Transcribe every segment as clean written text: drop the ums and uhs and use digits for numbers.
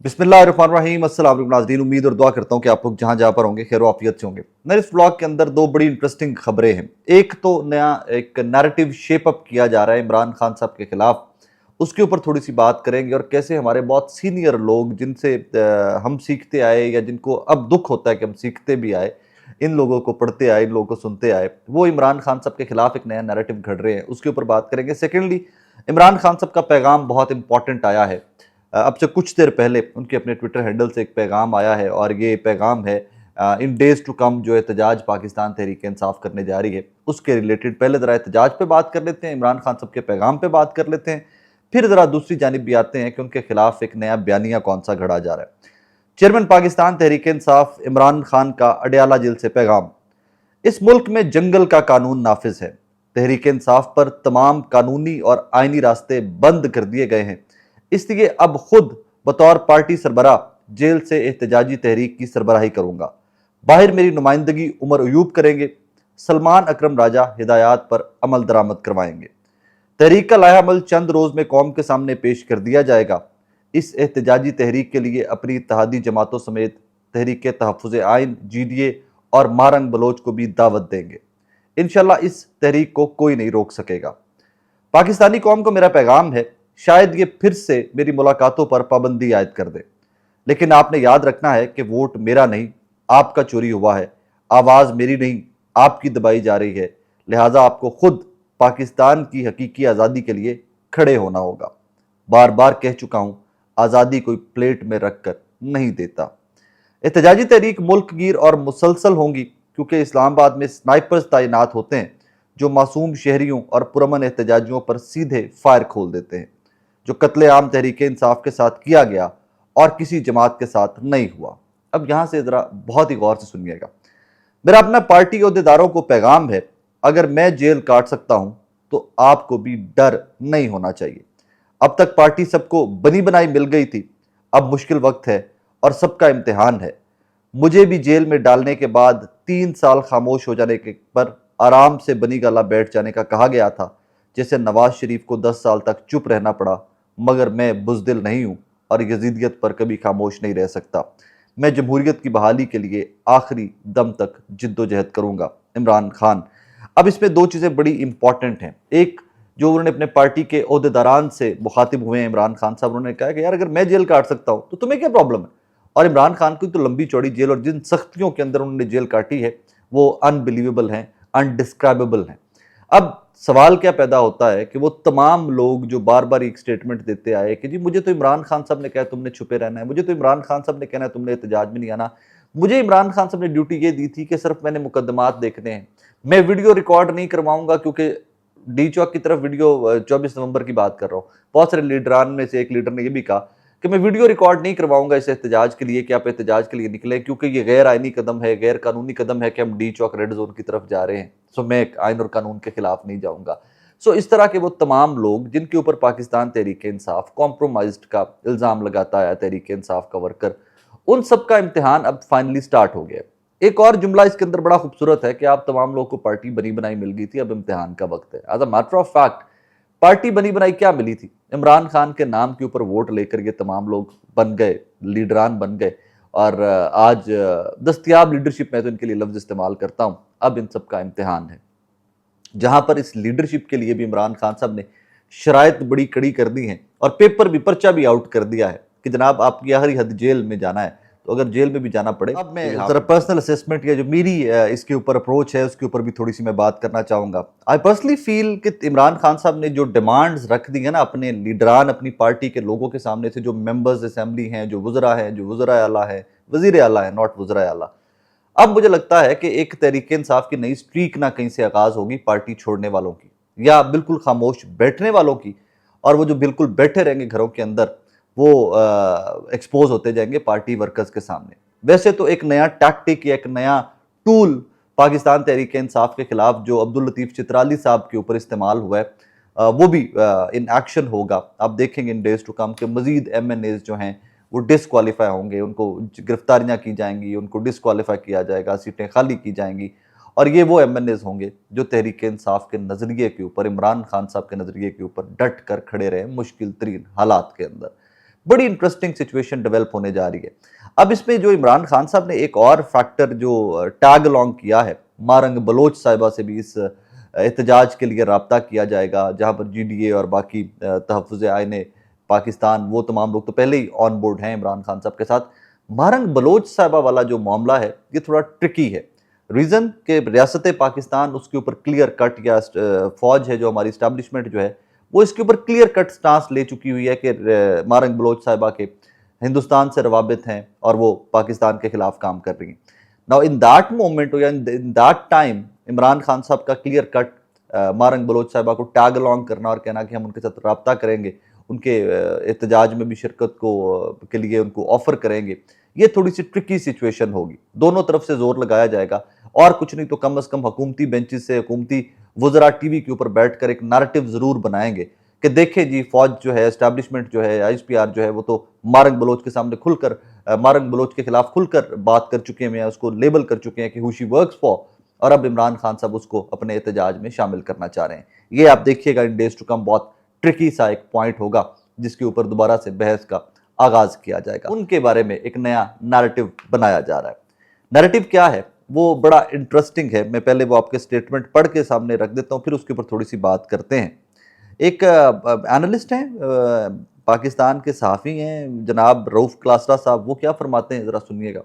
बिस्मिल्लाहिर्रहमानिर्रहीम। अस्सलाम वालेकुम नाज़रीन, उम्मीद और दुआ करता हूँ कि आप लोग जहाँ जहाँ पर होंगे खैर आफियत से होंगे। मैं इस व्लॉग के अंदर दो बड़ी इंटरेस्टिंग खबरें हैं। एक तो नया एक नैरेटिव शेप अप किया जा रहा है इमरान खान साहब के खिलाफ, उसके ऊपर थोड़ी सी बात करेंगे और कैसे हमारे बहुत सीनियर लोग जिनसे हम सीखते आए या जिनको अब दुख होता है कि हम सीखते भी आए, इन लोगों को पढ़ते आए, इन लोगों को सुनते आए, वो इमरान खान साहब के खिलाफ एक नया नैरेटिव घड़ रहे हैं, उसके ऊपर बात करेंगे। सेकेंडली, इमरान खान साहब का पैगाम बहुत इंपॉर्टेंट आया है। अब से कुछ देर पहले उनके अपने ट्विटर हैंडल से एक पैगाम आया है और ये पैगाम है इन डेज टू कम जो एहतजाज पाकिस्तान तहरीक इंसाफ करने जा रही है उसके रिलेटेड। पहले ज़रा एहतजाज पे बात कर लेते हैं, इमरान खान साहब के पैगाम पे बात कर लेते हैं, फिर ज़रा दूसरी जानिब भी आते हैं कि उनके खिलाफ एक नया बयानिया कौन सा घड़ा जा रहा है। चेयरमैन पाकिस्तान तहरीक इंसाफ इमरान खान का अडयाला जेल से पैगाम। इस मुल्क में जंगल का कानून नाफिज है। तहरीक इंसाफ पर तमाम कानूनी और आइनी रास्ते बंद कर दिए गए हैं, इसलिए अब खुद बतौर पार्टी सरबराह जेल से एहतजाजी तहरीक की सरबराही करूंगा। बाहर मेरी नुमाइंदगी उमर अयूब करेंगे। सलमान अकरम राजा हिदायत पर अमल दरामद करवाएंगे। तहरीक का लाया अमल चंद रोज में कौम के सामने पेश कर दिया जाएगा। इस एहतजाजी तहरीक के लिए अपनी इत्तेहादी जमातों समेत तहरीक तहफ़्फ़ुज़ आइन, GDA और मारंग बलोच को भी दावत देंगे। इंशाल्लाह इस तहरीक को कोई नहीं रोक सकेगा। पाकिस्तानी कौम को मेरा पैगाम है, शायद ये फिर से मेरी मुलाकातों पर पाबंदी आयद कर दे, लेकिन आपने याद रखना है कि वोट मेरा नहीं आपका चोरी हुआ है, आवाज़ मेरी नहीं आपकी दबाई जा रही है, लिहाजा आपको खुद पाकिस्तान की हकीकी आज़ादी के लिए खड़े होना होगा। बार बार कह चुका हूं, आज़ादी कोई प्लेट में रखकर नहीं देता। एहतजाजी तहरीक मुल्क गिर और मुसलसल होंगी क्योंकि इस्लामाबाद में स्नाइपर्स तैनात होते हैं जो मासूम शहरियों और पुरअमन एहतजाजियों पर सीधे फायर खोल देते हैं। जो कत्ले आम तहरीक इंसाफ के साथ किया गया और किसी जमात के साथ नहीं हुआ। अब यहां से जरा बहुत ही गौर से सुनिएगा। मेरा अपना पार्टी अहदेदारों को पैगाम है, अगर मैं जेल काट सकता हूं तो आपको भी डर नहीं होना चाहिए। अब तक पार्टी सबको बनी बनाई मिल गई थी, अब मुश्किल वक्त है और सबका इम्तिहान है। मुझे भी जेल में डालने के बाद 3 साल खामोश हो जाने के पर आराम से बनी गला बैठ जाने का कहा गया था, जैसे नवाज शरीफ को 10 साल तक चुप रहना पड़ा, मगर मैं बुज़दिल नहीं हूं और यजीदियत पर कभी खामोश नहीं रह सकता। मैं जमहूरियत की बहाली के लिए आखिरी दम तक जिद्दोजहद करूंगा। इमरान खान। अब इसमें दो चीज़ें बड़ी इंपॉर्टेंट हैं। एक, जो उन्होंने अपने पार्टी के अहदेदारान से मुखातिब हुए हैं इमरान खान साहब, उन्होंने कहा कि यार अगर मैं जेल काट सकता हूं तो तुम्हें क्या प्रॉब्लम है। और इमरान खान की तो लंबी चौड़ी जेल और जिन सख्तियों के अंदर उन्होंने जेल काटी है वो अनबिलीवेबल हैं, अनडिस्क्राइबेबल हैं। अब सवाल क्या पैदा होता है कि वो तमाम लोग जो बार बार एक स्टेटमेंट देते आए कि जी मुझे तो इमरान खान साहब ने कहा तुमने छुपे रहना है, मुझे तो इमरान खान साहब ने कहना है तुमने एहतजाज में नहीं आना, मुझे इमरान खान साहब ने ड्यूटी ये दी थी कि सिर्फ मैंने मुकदमात देखने हैं, मैं वीडियो रिकॉर्ड नहीं करवाऊंगा, क्योंकि डी चौक की तरफ वीडियो 24 नवंबर की बात कर रहा हूँ। बहुत सारे लीडरान में से एक लीडर ने यह भी कहा कि मैं वीडियो रिकॉर्ड नहीं करवाऊंगा इस एहतजाज के लिए कि आप एहतजाज के लिए निकले, क्योंकि ये गैर आइनी कदम है, गैर कानूनी कदम है कि हम डी चौक रेड जोन की तरफ जा रहे हैं। सो मैं आइन और कानून के खिलाफ नहीं जाऊंगा। सो इस तरह के वो तमाम लोग जिनके ऊपर पाकिस्तान तहरीक इंसाफ कॉम्प्रोमाइज्ड का इल्ज़ाम लगाता है, तहरीक इंसाफ का वर्कर, उन सब का इम्तिहान अब फाइनली स्टार्ट हो गया। एक और जुमला इसके अंदर बड़ा खूबसूरत है कि आप तमाम लोगों को पार्टी बनी बनाई मिल गई थी, अब इम्तिहान का वक्त है। As a matter of fact party बनी बनाई क्या मिली थी? इमरान खान के नाम के ऊपर वोट लेकर ये तमाम लोग बन गए, लीडरान बन गए और आज दस्तयाब लीडरशिप में तो इनके लिए लफ्ज इस्तेमाल करता हूं। अब इन सब का इम्तिहान है, जहां पर इस लीडरशिप के लिए भी इमरान खान साहब ने शराइत बड़ी कड़ी कर दी है और पेपर भी, पर्चा भी आउट कर दिया है कि जनाब आपकी आखिरी हद जेल में जाना है, तो अगर जेल में भी जाना पड़े। अब मैं जरा पर्सनल असेसमेंट या जो मेरी इसके ऊपर अप्रोच है उसके ऊपर भी थोड़ी सी मैं बात करना चाहूंगा। आई पर्सनली फील कि इमरान खान साहब ने जो डिमांड्स रख दी है ना अपने लीडरान, अपनी पार्टी के लोगों के सामने से, जो मेंबर्स असेंबली हैं, जो वज़रा हैं, जो वज़रा आला है, वज़ीर आला है, नॉट वज़रा आला, अब मुझे लगता है कि एक तहरीक इंसाफ की नई स्ट्रीक ना कहीं से आगाज होगी पार्टी छोड़ने वालों की या बिल्कुल खामोश बैठने वालों की, और वो जो बिल्कुल बैठे रहेंगे घरों के अंदर वो एक्सपोज होते जाएंगे पार्टी वर्कर्स के सामने। वैसे तो एक नया टैक्टिक या एक नया टूल पाकिस्तान तहरीक इंसाफ के खिलाफ जो अब्दुल लतीफ चित्राली साहब के ऊपर इस्तेमाल हुआ है, वो भी इन एक्शन होगा। आप देखेंगे इन डेज टू कम के मजीद MNAs जो हैं वो डिसक्वालीफाई होंगे, उनको गिरफ्तारियां की जाएंगी, उनको डिसक्वालीफाई किया जाएगा, सीटें खाली की जाएंगी, और ये वो MNAs होंगे जो तहरीक इंसाफ के नज़रिए के ऊपर, इमरान खान साहब के नज़रिए के ऊपर डट कर खड़े रहे मुश्किल तरीन हालात के अंदर। बड़ी इंटरेस्टिंग सिचुएशन डेवलप होने जा रही है। अब इसमें जो इमरान खान साहब ने एक और फैक्टर जो टैग अलॉन्ग किया है, मारंग बलोच साहिबा से भी इस एहतजाज के लिए रब्ता किया जाएगा, जहां पर GDA और बाकी तहफ़्फ़ुज़ आईन पाकिस्तान वो तमाम लोग तो पहले ही ऑन बोर्ड हैं इमरान खान साहब के साथ। मारंग बलोच साहिबा वाला जो मामला है ये थोड़ा ट्रिकी है। रीज़न के रियासत पाकिस्तान उसके ऊपर क्लियर कट या फौज है जो हमारी इस्टेब्लिशमेंट जो है वो इसके ऊपर क्लियर कट स्टांस ले चुकी हुई है कि मारंग बलोच साहिबा के हिंदुस्तान से रवाबित हैं और वो पाकिस्तान के खिलाफ काम कर रही हैं। नाउ इन दैट मोमेंट या in that time Imran Khan साहब का क्लियर कट मारंग बलोच साहिबा को टैग अलॉन्ग करना और कहना कि हम उनके साथ रब्ता करेंगे, उनके एहतजाज में भी शिरकत के लिए उनको ऑफर करेंगे, ये थोड़ी सी ट्रिकी सिचुएशन होगी। दोनों तरफ से जोर लगाया जाएगा और कुछ नहीं तो कम अज कम हुकूमती बेंचेस से हुकूमती वज़रा टीवी के ऊपर बैठकर एक नैरेटिव जरूर बनाएंगे कि देखें जी फौज जो है, एस्टैब्लिशमेंट जो है, ISPR जो है वो तो मारंग बलोच के सामने खुलकर मारंग बलोच के खिलाफ खुलकर बात कर चुके हैं, उसको लेबल कर चुके हैं कि हु शी वर्क्स फॉर, और अब इमरान खान साहब उसको अपने एहतजाज में शामिल करना चाह रहे हैं। ये आप देखिएगा इन डेज टू कम बहुत ट्रिकी सा एक पॉइंट होगा जिसके ऊपर दोबारा से बहस का आगाज किया जाएगा। उनके बारे में एक नया नैरेटिव बनाया जा रहा है। नैरेटिव क्या है वो बड़ा इंटरेस्टिंग है। मैं पहले वो आपके स्टेटमेंट पढ़ के सामने रख देता हूँ, फिर उसके ऊपर थोड़ी सी बात करते हैं। एक एनालिस्ट हैं, पाकिस्तान के सहाफ़ी हैं जनाब रऊफ क्लासरा साहब, वो क्या फरमाते हैं जरा सुनिएगा।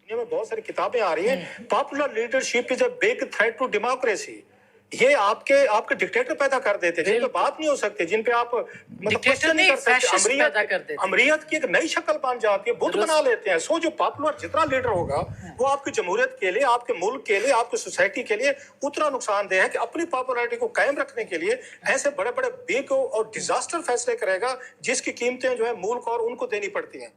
में बहुत सारी किताबें आ रही हैं, popular leadership is a big threat to democracy. ये आपके डिक्टेटर पैदा कर देते, जिन पे बात नहीं हो सकती, जिन पे आप मतलब क्वेश्चन नहीं कर सकते। अमरीयत की एक नई शक्ल बन जाती है, बुत बना लेते हैं। सो जो पॉपुलर जितना लीडर होगा वो आपकी जमहूरियत के लिए, आपके मुल्क के लिए, आपकी सोसाइटी के लिए उतना नुकसानदेह है कि अपनी पॉपुलैरिटी को कायम रखने के लिए ऐसे बड़े बड़े बिग और डिजास्टर फैसले करेगा जिसकी कीमतें जो है मुल्क और उनको देनी पड़ती हैं।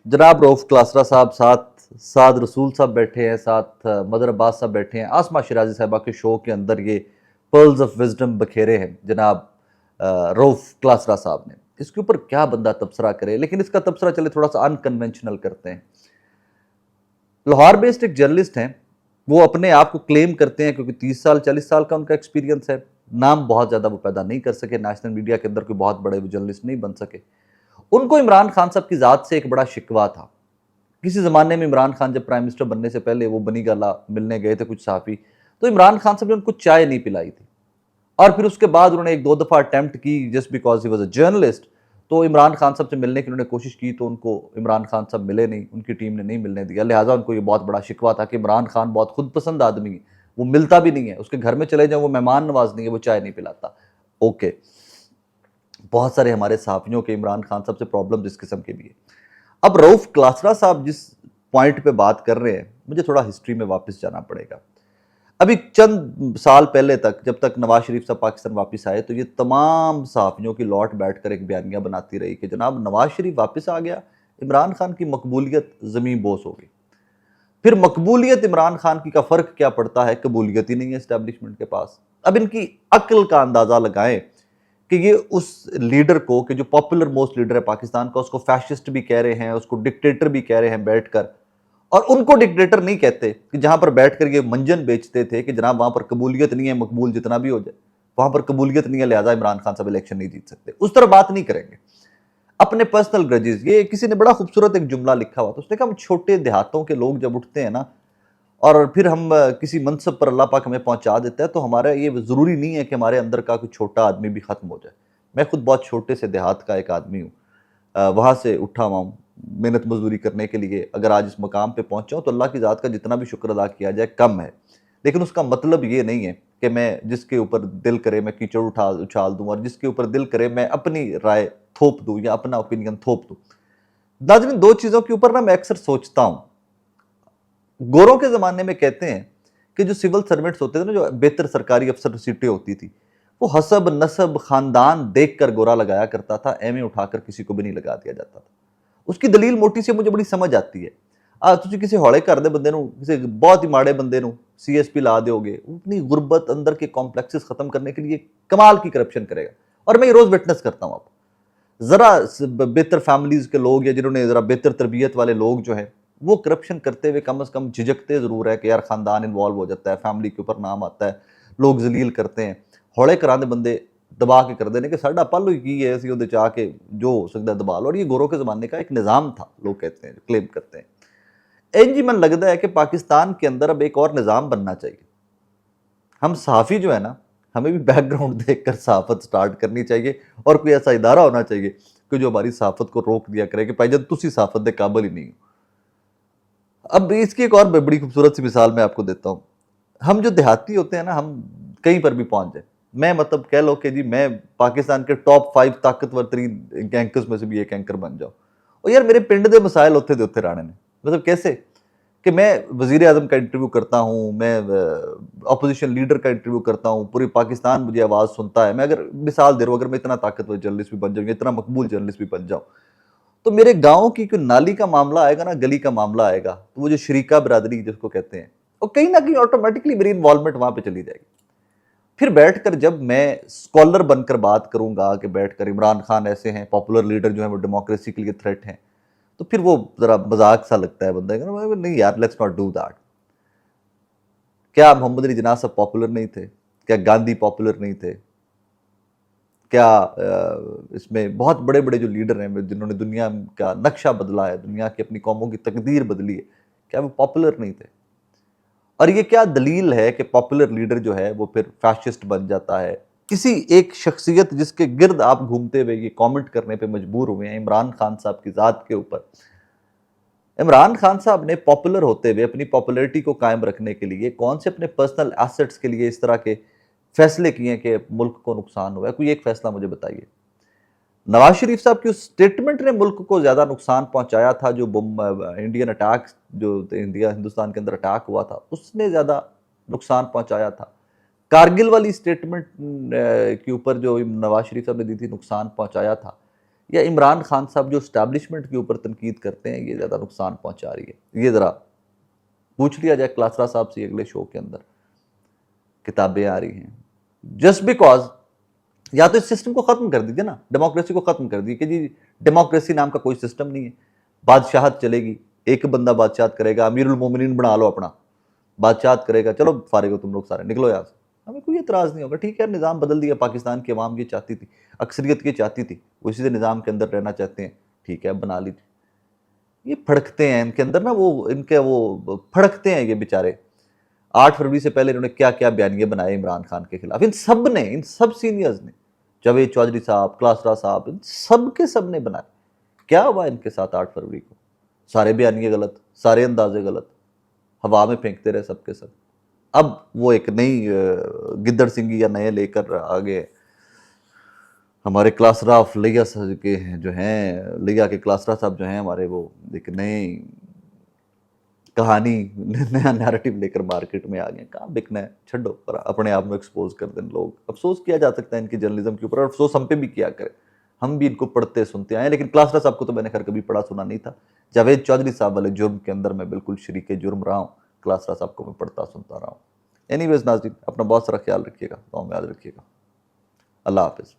जनाब रऊफ क्लासरा साहब, साथ साद रसूल साहब बैठे हैं, साथ मदर अब्बास साहब बैठे हैं। आसमा शिराजी साहबा के शो के अंदर ये पर्ल्स ऑफ विजडम बखेरे हैं जनाब रऊफ क्लासरा साहब ने। इसके ऊपर क्या बंदा तबसरा करे, लेकिन इसका तबसरा चले थोड़ा सा अनकन्वेंशनल करते हैं। लाहौर बेस्ड एक जर्नलिस्ट हैं, वो अपने आप को क्लेम करते हैं क्योंकि 30 साल 40 साल का उनका एक्सपीरियंस है। नाम बहुत ज़्यादा वो पैदा नहीं कर सके, नेशनल मीडिया के अंदर कोई बहुत बड़े जर्नलिस्ट नहीं बन सके। उनको इमरान खान साहब की ज़ात से एक बड़ा शिकवा था। किसी ज़माने में इमरान खान जब प्राइम मिनिस्टर बनने से पहले वो बनी गाला मिलने गए थे कुछ सहाफ़ी, तो इमरान खान साहब ने उनको चाय नहीं पिलाई थी, और फिर उसके बाद उन्होंने एक दो दफ़ा अटैम्प्ट की just because he was a journalist, तो इमरान खान साहब से मिलने की उन्होंने कोशिश की तो उनको इमरान खान साहब मिले नहीं, उनकी टीम ने नहीं मिलने दिया। लिहाजा उनको ये बहुत बड़ा शिकवा था कि इमरान खान बहुत खुद पसंद आदमी है, वो मिलता भी नहीं है, उसके घर में चले जाए वो मेहमान नवाज नहीं है, वो चाय नहीं पिलाता। ओके, बहुत सारे हमारे सहाफ़ियों के इमरान खान साहब से प्रॉब्लम इस किस्म के भी है। अब रऊफ क्लासरा साहब जिस पॉइंट पे बात कर रहे हैं, मुझे थोड़ा हिस्ट्री में वापस जाना पड़ेगा। अभी चंद साल पहले तक, जब तक नवाज शरीफ साहब पाकिस्तान वापस आए, तो ये तमाम सहाफ़ियों की लौट बैठकर एक बयानिया बनाती रही कि जनाब नवाज शरीफ वापस आ गया, इमरान खान की मकबूलियत ज़मीन बोस हो गई। फिर मकबूलियत इमरान खान की का फ़र्क क्या पड़ता है, कबूलियत ही नहीं है इस्टेब्लिशमेंट के पास। अब इनकी अक्ल का अंदाज़ा लगाएं कि ये उस लीडर को, कि जो पॉपुलर मोस्ट लीडर है पाकिस्तान का, उसको फैशिस्ट भी कह रहे हैं, उसको डिक्टेटर भी कह रहे हैं बैठकर, और उनको डिक्टेटर नहीं कहते कि जहां पर बैठकर ये मंजन बेचते थे कि जनाब वहां पर कबूलियत नहीं है, मकबूल जितना भी हो जाए, वहां पर कबूलियत नहीं है, लिहाजा इमरान खान साहब इलेक्शन नहीं जीत सकते। उस तरह बात नहीं करेंगे। अपने पर्सनल ग्रजेस, ये किसी ने बड़ा खूबसूरत एक जुमला लिखा हुआ था, उसने कहा हम छोटे देहातों के लोग जब उठते हैं ना, और फिर हम किसी मनसब पर अल्लाह पाक हमें पहुंचा देता है, तो हमारा ये ज़रूरी नहीं है कि हमारे अंदर का कोई छोटा आदमी भी ख़त्म हो जाए। मैं खुद बहुत छोटे से देहात का एक आदमी हूँ, वहाँ से उठा हुआ हूँ मेहनत मजदूरी करने के लिए। अगर आज इस मकाम पे पहुँचा हूँ तो अल्लाह की ज़ात का जितना भी शुक्र अदा किया जाए कम है, लेकिन उसका मतलब ये नहीं है कि मैं जिसके ऊपर दिल करे मैं कीचड़ उछाल दूँ, और जिसके ऊपर दिल करे मैं अपनी राय थोप दूँ या अपना ओपिनियन थोप दूँ। नाज़रीन, दो चीज़ों के ऊपर ना मैं अक्सर सोचता हूँ। गोरों के ज़माने में कहते हैं कि जो सिविल सर्वेंट्स होते थे ना, जो बेहतर सरकारी अफसर सीटें होती थी, वो हसब नसब खानदान देख कर गोरा लगाया करता था, एम ए उठाकर किसी को भी नहीं लगा दिया जाता था। उसकी दलील मोटी से मुझे बड़ी समझ आती है। तुझे किसी हौले घर दे बंदे नूं, किसी बहुत ही माड़े बंदे नूं CSP ला दोगे, अपनी गुर्बत अंदर के कॉम्प्लेक्सेस खत्म करने के लिए कमाल की करप्शन करेगा। और मैं ये रोज विटनेस करता हूँ। आप जरा बेहतर फैमिलीज के लोग या जिन्होंने जरा बेहतर तरबियत वाले लोग जो है, वो करप्शन करते हुए कम से कम झिझकते जरूर है कि यार खानदान इन्वॉल्व हो जाता है, फैमिली के ऊपर नाम आता है, लोग जलील करते हैं। हौले कराने बंदे दबा के कर देने कि साडा पल ही की है, ਅਸੀਂ ਉਹਦੇ ਚ ਆ ਕੇ जो हो सकता है दबा लो। और ये गोरों के ज़माने का एक निज़ाम था, लोग कहते हैं, क्लेम करते हैं। इंज ही मन लगता है कि पाकिस्तान के अंदर अब एक और निज़ाम बनना चाहिए। हम सहाफ़ी जो है ना, हमें भी बैकग्राउंड देखकर सहाफ़त स्टार्ट करनी चाहिए और कोई ऐसा इदारा होना चाहिए कि जो हमारी सहाफ़त को रोक दिया करे कि भाईजान तुसी सहाफ़त के काबिल ही नहीं हो। अब इसकी एक और बड़ी खूबसूरत सी मिसाल मैं आपको देता हूँ। हम जो देहाती होते हैं ना, हम कहीं पर भी पहुंच जाए, मैं मतलब कह लो कि जी मैं पाकिस्तान के टॉप 5 ताकतवर तरीन एंकर्स में से भी एक एंकर बन जाऊँ, और यार मेरे पिंड के मसाइल उत्थे दे उत्थे रहने ने। मतलब कैसे कि मैं वज़ीर आज़म का इंटरव्यू करता हूँ, मैं अपोजिशन लीडर का इंटरव्यू करता हूँ, पूरी पाकिस्तान मुझे आवाज़ सुनता है। मैं अगर मिसाल दे रहा हूँ, अगर मैं इतना ताकतवर जर्नलिस्ट भी बन जाऊँ, इतना मकबूल जर्नलिस्ट भी बन जाऊँ, तो मेरे गाँव की कोई नाली का मामला आएगा ना, गली का मामला आएगा, तो वो जो शरीका बिरादरी जिसको कहते हैं, और कहीं ना कहीं ऑटोमेटिकली मेरी इन्वॉल्वमेंट वहाँ पे चली जाएगी। फिर बैठकर जब मैं स्कॉलर बनकर बात करूंगा कि बैठकर इमरान खान ऐसे हैं, पॉपुलर लीडर जो है वो डेमोक्रेसी के लिए थ्रेट हैं, तो फिर वो जरा मजाक सा लगता है बंदे का, नहीं यार लेट्स नॉट डू दैट। क्या मोहम्मद अली जिन्ना साहब पॉपुलर नहीं थे? क्या गांधी पॉपुलर नहीं थे? क्या इसमें बहुत बड़े बड़े जो लीडर हैं जिन्होंने दुनिया का नक्शा बदला है, दुनिया की अपनी कौमों की तकदीर बदली है, क्या वो पॉपुलर नहीं थे? और ये क्या दलील है कि पॉपुलर लीडर जो है वो फिर फैशिस्ट बन जाता है? किसी एक शख्सियत जिसके गिर्द आप घूमते हुए ये कमेंट करने पे मजबूर हुए हैं इमरान खान साहब की ज़ात के ऊपर। इमरान खान साहब ने पॉपुलर होते हुए अपनी पॉपुलैरिटी को कायम रखने के लिए कौन से अपने पर्सनल एसेट्स के लिए इस तरह के फैसले किए हैं कि मुल्क को नुकसान हुआ है? कोई एक फैसला मुझे बताइए। नवाज शरीफ साहब की उस स्टेटमेंट ने मुल्क को ज्यादा नुकसान पहुंचाया था, जो इंडियन अटैक, जो इंडिया हिंदुस्तान के अंदर अटैक हुआ था, उसने ज्यादा नुकसान पहुंचाया था? कारगिल वाली स्टेटमेंट के ऊपर जो नवाज शरीफ साहब ने दी थी, नुकसान पहुंचाया था? या इमरान खान साहब जो स्टैब्लिशमेंट के ऊपर तनकीद करते हैं, ये ज्यादा नुकसान पहुंचा रही है? ये जरा पूछ लिया जाए क्लासरा साहब से अगले शो के अंदर। किताबें आ रही हैं जस्ट बिकॉज, या तो इस सिस्टम को खत्म कर दीजिए ना, डेमोक्रेसी को खत्म कर दीजिए कि जी डेमोक्रेसी नाम का कोई सिस्टम नहीं है, बादशाहत चलेगी, एक बंदा बादशाहत करेगा, अमीरुल मोमिनीन बना लो अपना, बादशाहत करेगा, चलो फारिग हो तुम लोग सारे, निकलो यहाँ से, हमें कोई एतराज़ नहीं होगा। ठीक है, निज़ाम बदल दिया, पाकिस्तान की अवाम ये चाहती थी, अक्सरियत ये चाहती थी, वो इसी से निज़ाम के अंदर रहना चाहते हैं, ठीक है बना लीजिए। ये फड़कते हैं इनके अंदर ना, वो इनके वो फड़कते हैं ये बेचारे। 8 फरवरी से पहले इन्होंने क्या क्या बयानिए बनाए इमरान खान के खिलाफ, इन सब ने, इन सब सीनियर्स ने, जावेद चौधरी साहब, क्लासरा साहब, इन सब के सब ने बनाए। क्या हुआ इनके साथ 8 फरवरी को? सारे बयानिए गलत, सारे अंदाजे गलत, हवा में फेंकते रहे सबके सब। अब वो एक नई गिद्दड़ सिंगी या नए लेकर आगे हमारे क्लासरा ऑफ लिया के जो हैं, लिया के क्लासरा साहब जो हैं हमारे, वो एक नई कहानी, नया नैरेटिव लेकर मार्केट में आ गए। कहाँ बिकना है, छड्डो, पर अपने आप में एक्सपोज कर दें लोग। अफसोस किया जा सकता है इनकी जर्नलिज्म के ऊपर, और अफसोस हम पे भी किया करें, हम भी इनको पढ़ते सुनते आए। लेकिन क्लासरा साहब को तो मैंने खैर कभी पढ़ा सुना नहीं था। जावेद चौधरी साहब वाले जुर्म के अंदर मैं बिल्कुल शरीके जुर्म रहा हूँ, क्लासरा साहब को मैं पढ़ता सुनता रहा हूँ। एनीवेज नाज़रीन, अपना बहुत सारा ख्याल रखिएगा, दुआ में याद रखिएगा। अल्लाह हाफिज़।